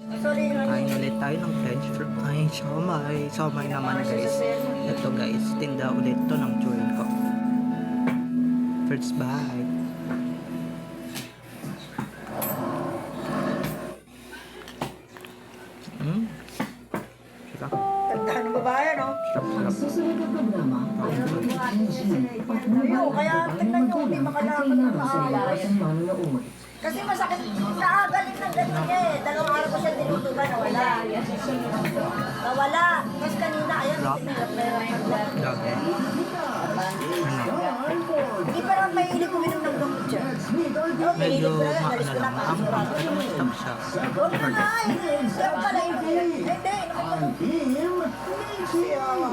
Kain ulit tayo ng french fries. Siomay. Siomay naman guys. Ito guys, tinda ulit to ng chewin ko. First bite. Sarap. Tandaan ng babae, no? Sarap. Ayun, kaya tingnan nyo, hindi makalakad ng maalas. Kasi masakit, nakagaling ng ganun niya eh. 2 araw ko siya tinutugan, nawala. Nawala. Tapos kanina, ayan, tinirap-merap. Grabe. Hindi pa naman mahilig uminom ng gamot siya. Medyo maano lang. Ang stop siya. Huwag na nga eh. Kaya pala yun. Hindi.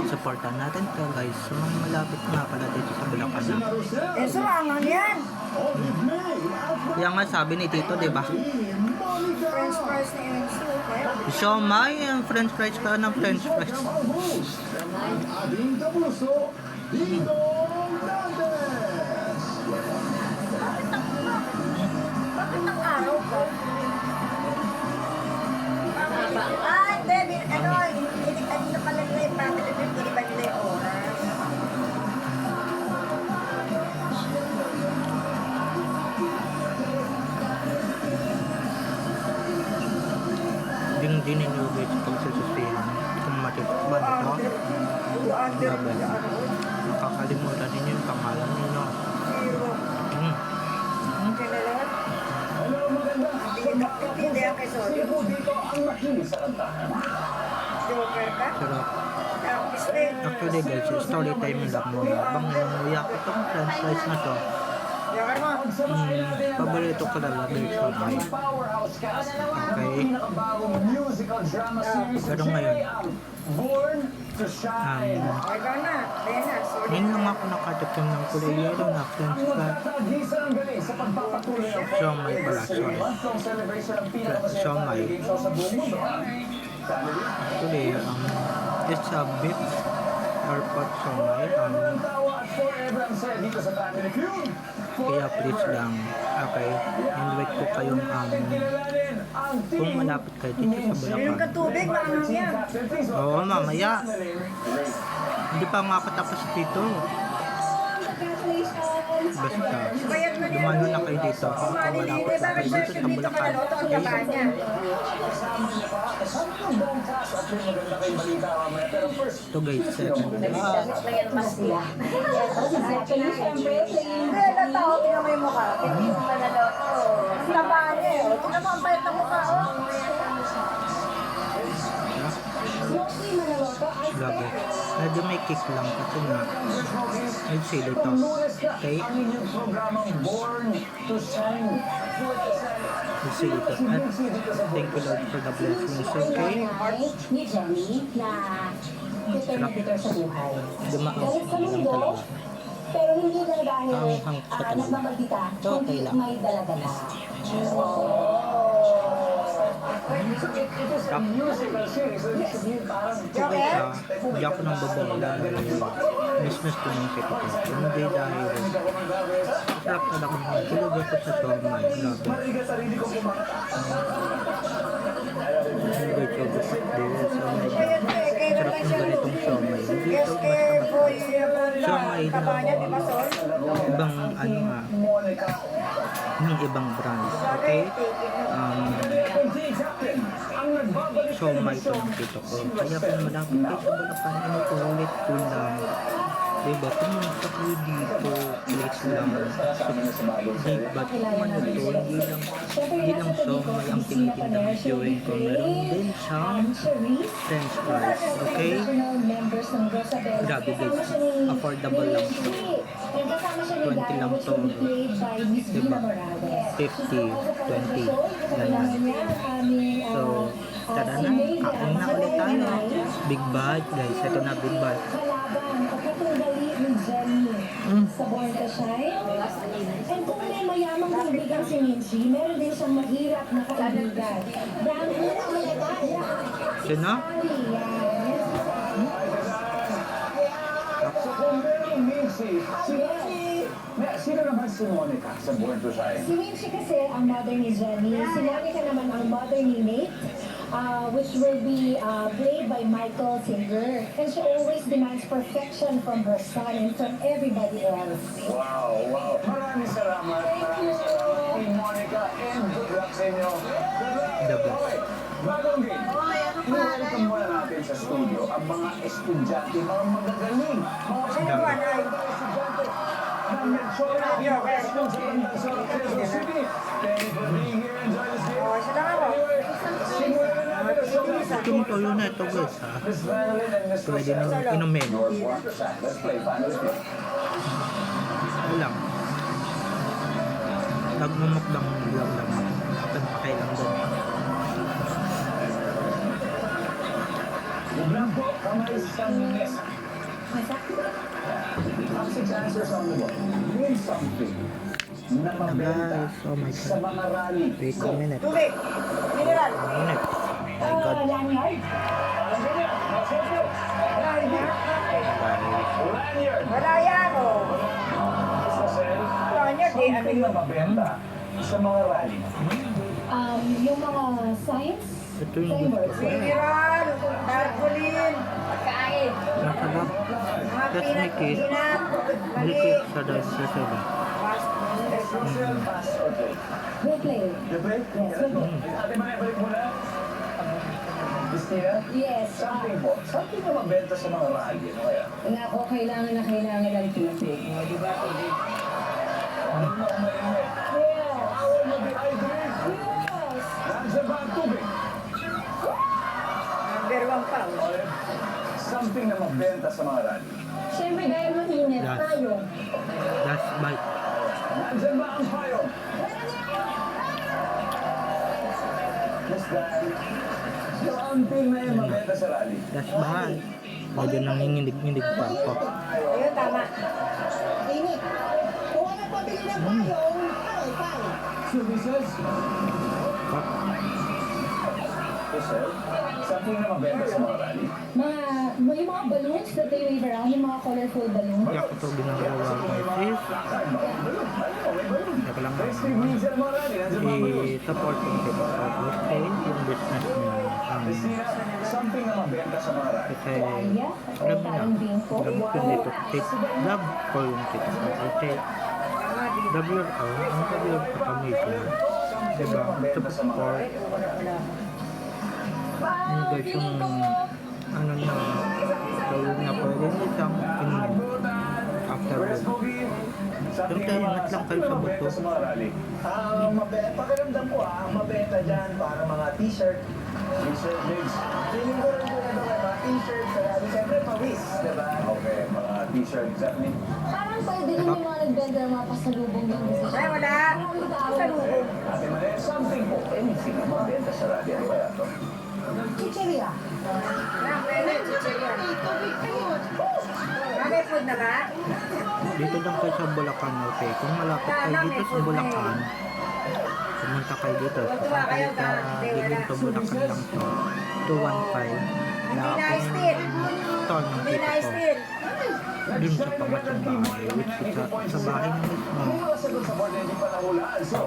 Supportan natin to guys. So, malapit nga pala dito sa Bulacan na. Eh, surangan yan. Yan nga sabi ni Tito, di ba? French fries na yun. Siomay, ang french fries ka ng french fries. Bakit ang araw ko? Ah, hindi. Ano, kanina pala nila yung family trip. Iniba nila yung oras. Din ninyo guys pag sasusihan. Kung matipban ito. Grabe. Nakakalimutan ninyo yung pangalan ninyo. Hindi ang kay Sodio. Joker ka? Sarap. Display. Actually guys, story time lang muna. Bang uyak itong french fries na to. Joker mo. Paborito ko talaga yung siomay. Okay. Pero ngayon, Ikaw na. Ayan na. Sorry. ngayon lang ako nakatikim ng kulay yellow na french fries. Siomay pala, sorry. Siomay. Actually, it's a beef or pork siomay. Kaya please lang, okay, invite ko kayong kung malapit kayo dito sa Meron ka Bulacan. tubig, maangang yan. Oo, mamaya. Hindi pa nga ako tapos dito. Basta, dumalo na kayo dito. Kung Mali malapit dito, na bakit kayo siya dito sa dito Bulacan. kalaloto ang Okay? laban niya? Ito guys, Hindi, natao, tingnan mo yung mukha. Tingnan mo yung kalaloto. Ang taba niya eh. Tingnan mo ang payat ng mukha, oh. grabe. Medyo may kick lang kasi nga may sili to. Okay? May sili to. At thank you Lord for the blessings. Okay? Ni Jenny na determinator sa buhay. Dumaan Galit sa lang mundo, talaga. pero hindi na dahil Hanghang sa talaga. nagmamagdita, Ito, okay kundi lang. may dala-dala. Hindi ako nang babawala dahil miss ko ng kito ko. Hindi dahil sarap talaga ng tulog ako sa siomay. Grabe. Hindi ko gusto this. Sarap ng ganitong siomay. Hindi ito basta siomay na ibang ano nga ng ibang brand. Okay? Siomay ito ng kito ko. Kaya kung malapit kayo sa Bulacan, inuulit ko lang. Diba? Pumunta kayo dito, place lang. But kung ano to, hindi lang siomay ang tinitinda ng viewing ko. Meron din siyang french fries. Okay? Grabe guys. Affordable lang to. 20 lang to. Diba? 50, 20. Ganyan. So, tara na. Kain na ulit tayo. Big bite guys. Ito na big bite. Sa Born to Shine. And kung may mayamang kaibigan si Minchi, meron din siyang mahirap na kaibigan. Dahil ang malagaya. Sino? Sino naman si Monica sa Born to Shine? Si Minchi kasi ang mother ni Jenny, si Monica naman ang mother ni Nate, which will be played by Michael Singer. And she always demands perfection from her son and from everybody else. Wow, wow. Maraming salamat. Maraming salamat, Team Monica, and good luck sa inyo. Good luck. The best. Okay, bagong game. Inuulitan muna natin sa studio ang mga estudyante, mga magagaling, mga estudyante na Metro High School sa Bandansol, Quezon City. Thank you for being here. Enjoy this game. Oh, siya lang ako. Anyway, simulan na natin sa last Itong toyo na ito guys ha. Miss Madeline and Miss Pwede Rosel. nang inumin. Your quarter set. Let's play finals game. Ano lang. Nagmumukbang lang lang. Akan pakailang doon. Blanco, kamay sa mesa. Top 6 answers on the board. Name something na mabenta Guys, oh my sa god. mga rally. Wait a minute. Tubig. Mineral. Minute. My god. Lanyard? Lanyard. Wala yan, oh. Miss Rosel, Lanyard, eh, ano something na yun? mabenta sa mga rally. Yung mga science? Ito yung gusto ko. Mineral. Tarpaulin. Pagkain. Masarap. Mga That's my case. pinat. Mali. Liquid sa dahil sa soda. Rosel, pass or play? We'll play. You play? Yes, Let's go. Ate Maria, balik muna. Christina? Yes. Something po. Something na mabenta sa mga rally. Ano kaya? Nako, kailangan na kailangan ng tubig. Di ba? Ano na umainit? Yes. Bawal mag-dehydrate. Yes. Nandiyan ba ang tubig? Number 1 pa. oh. Okay. Something na mabenta sa mga rally. Siyempre dahil mainit Yes. tayo. That's bite. Nandiyan ba ang payong? Yes, dahil something na yung mabenta sa rally. That's bite. Medyo nanginginig-nginig pa ako. Ayun, tama. Init. Kung ano pabili ng payong, payong. Services? Fuck. Rosel, something na mabenta sa mga rally. May mga balloons that they wave around, yung mga colorful balloons. Kaya ko ito ginagawa guys. Teka lang Next week, minsan mga rally. Nandiyan ba ang balloon? i-support yung tip of okay, yung business niya. Christina, something na mabenta sa mga rally. Kasi Kaya, grab niya. parang bingko. Grab ko dito. Take grab ko yung tip of okay. Grab your own. Ang grab your kami ko. Diba? Support. Yung guys yung ano niya. Gawin na pwede niya siyang after Where's that. Bogey? Pero tayo, ingat lang kayo sa buto. Sa mga rally. Pakiramdam ko mabenta dyan para mga t-shirt. T-shirt bigs. Feeling ko rin po na mga t-shirt sa rally. Siyempre, pawis. Diba? Okay, mga t-shirt. Exactly. Parang pwede rin yung mga nagbenta ng mga pasalubong din. Ay, wala. Sa lubog. Ate Maria, something po. Anything na mabenta sa rally. Ano kaya to? Chicheria. May food na ba? Dito lang kayo sa Bulacan, okay? Kung malapit kayo dito sa Bulacan, pumunta kayo dito. Sa kayo ka din sa Bulacan lang to. 215. Hindi na Naapin still. store ng Hindi na tito ko. still. Dun sa pangatong bahay, which is sa bahay na mismo. Sagot sa board na hindi pa nahulaan. So,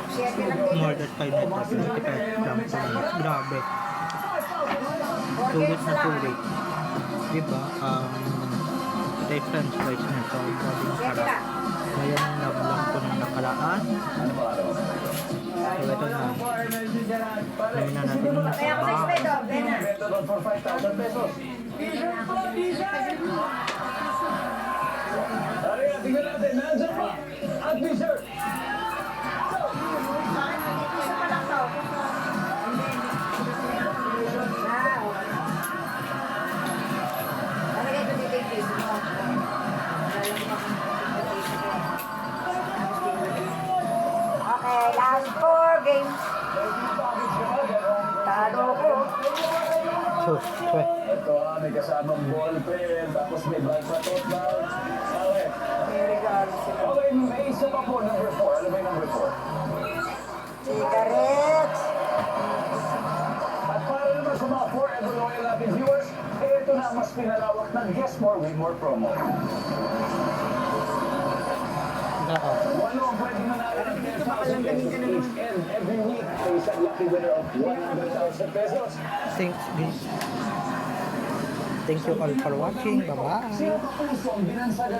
Siyempre lang din. More than 5 meters, 25 lang po. Grabe. 4 Sulit games na lang. sulit. Diba? Ito yung french fries na ito. Grabe yung Siyempre sarap. lang. Ngayon, nablang ko ng nakaraan. ano pa araw? So, ito na. Gawin na natin yung Kaya ako sa masarap. sped, oh. Bena. Benta doon for 5,000 pesos. Tara, tingnan natin. Nandiyan pa. At t-shirt. Isa pa lang to. Wow. Talagay ko dito yung face mo. Okay, last 4 games. Talo ko. So, Ito may kasamang ball pen, tapos may bag sa tote bag. Okay. May regalo sila. Okay, may isa pa po, number 4. Ano ba yung number 4? Cigarettes. At para naman sa mga forever loyal natin viewers, ito na ang mas pinalawak ng Guess More, Win More promo. Oo. Walo ang pwede manalo ng 10,000 pesos each and every week may isang lucky winner of 100,000 pesos. Thank you all for watching. Bye-bye. Sino pa puso ang binansagan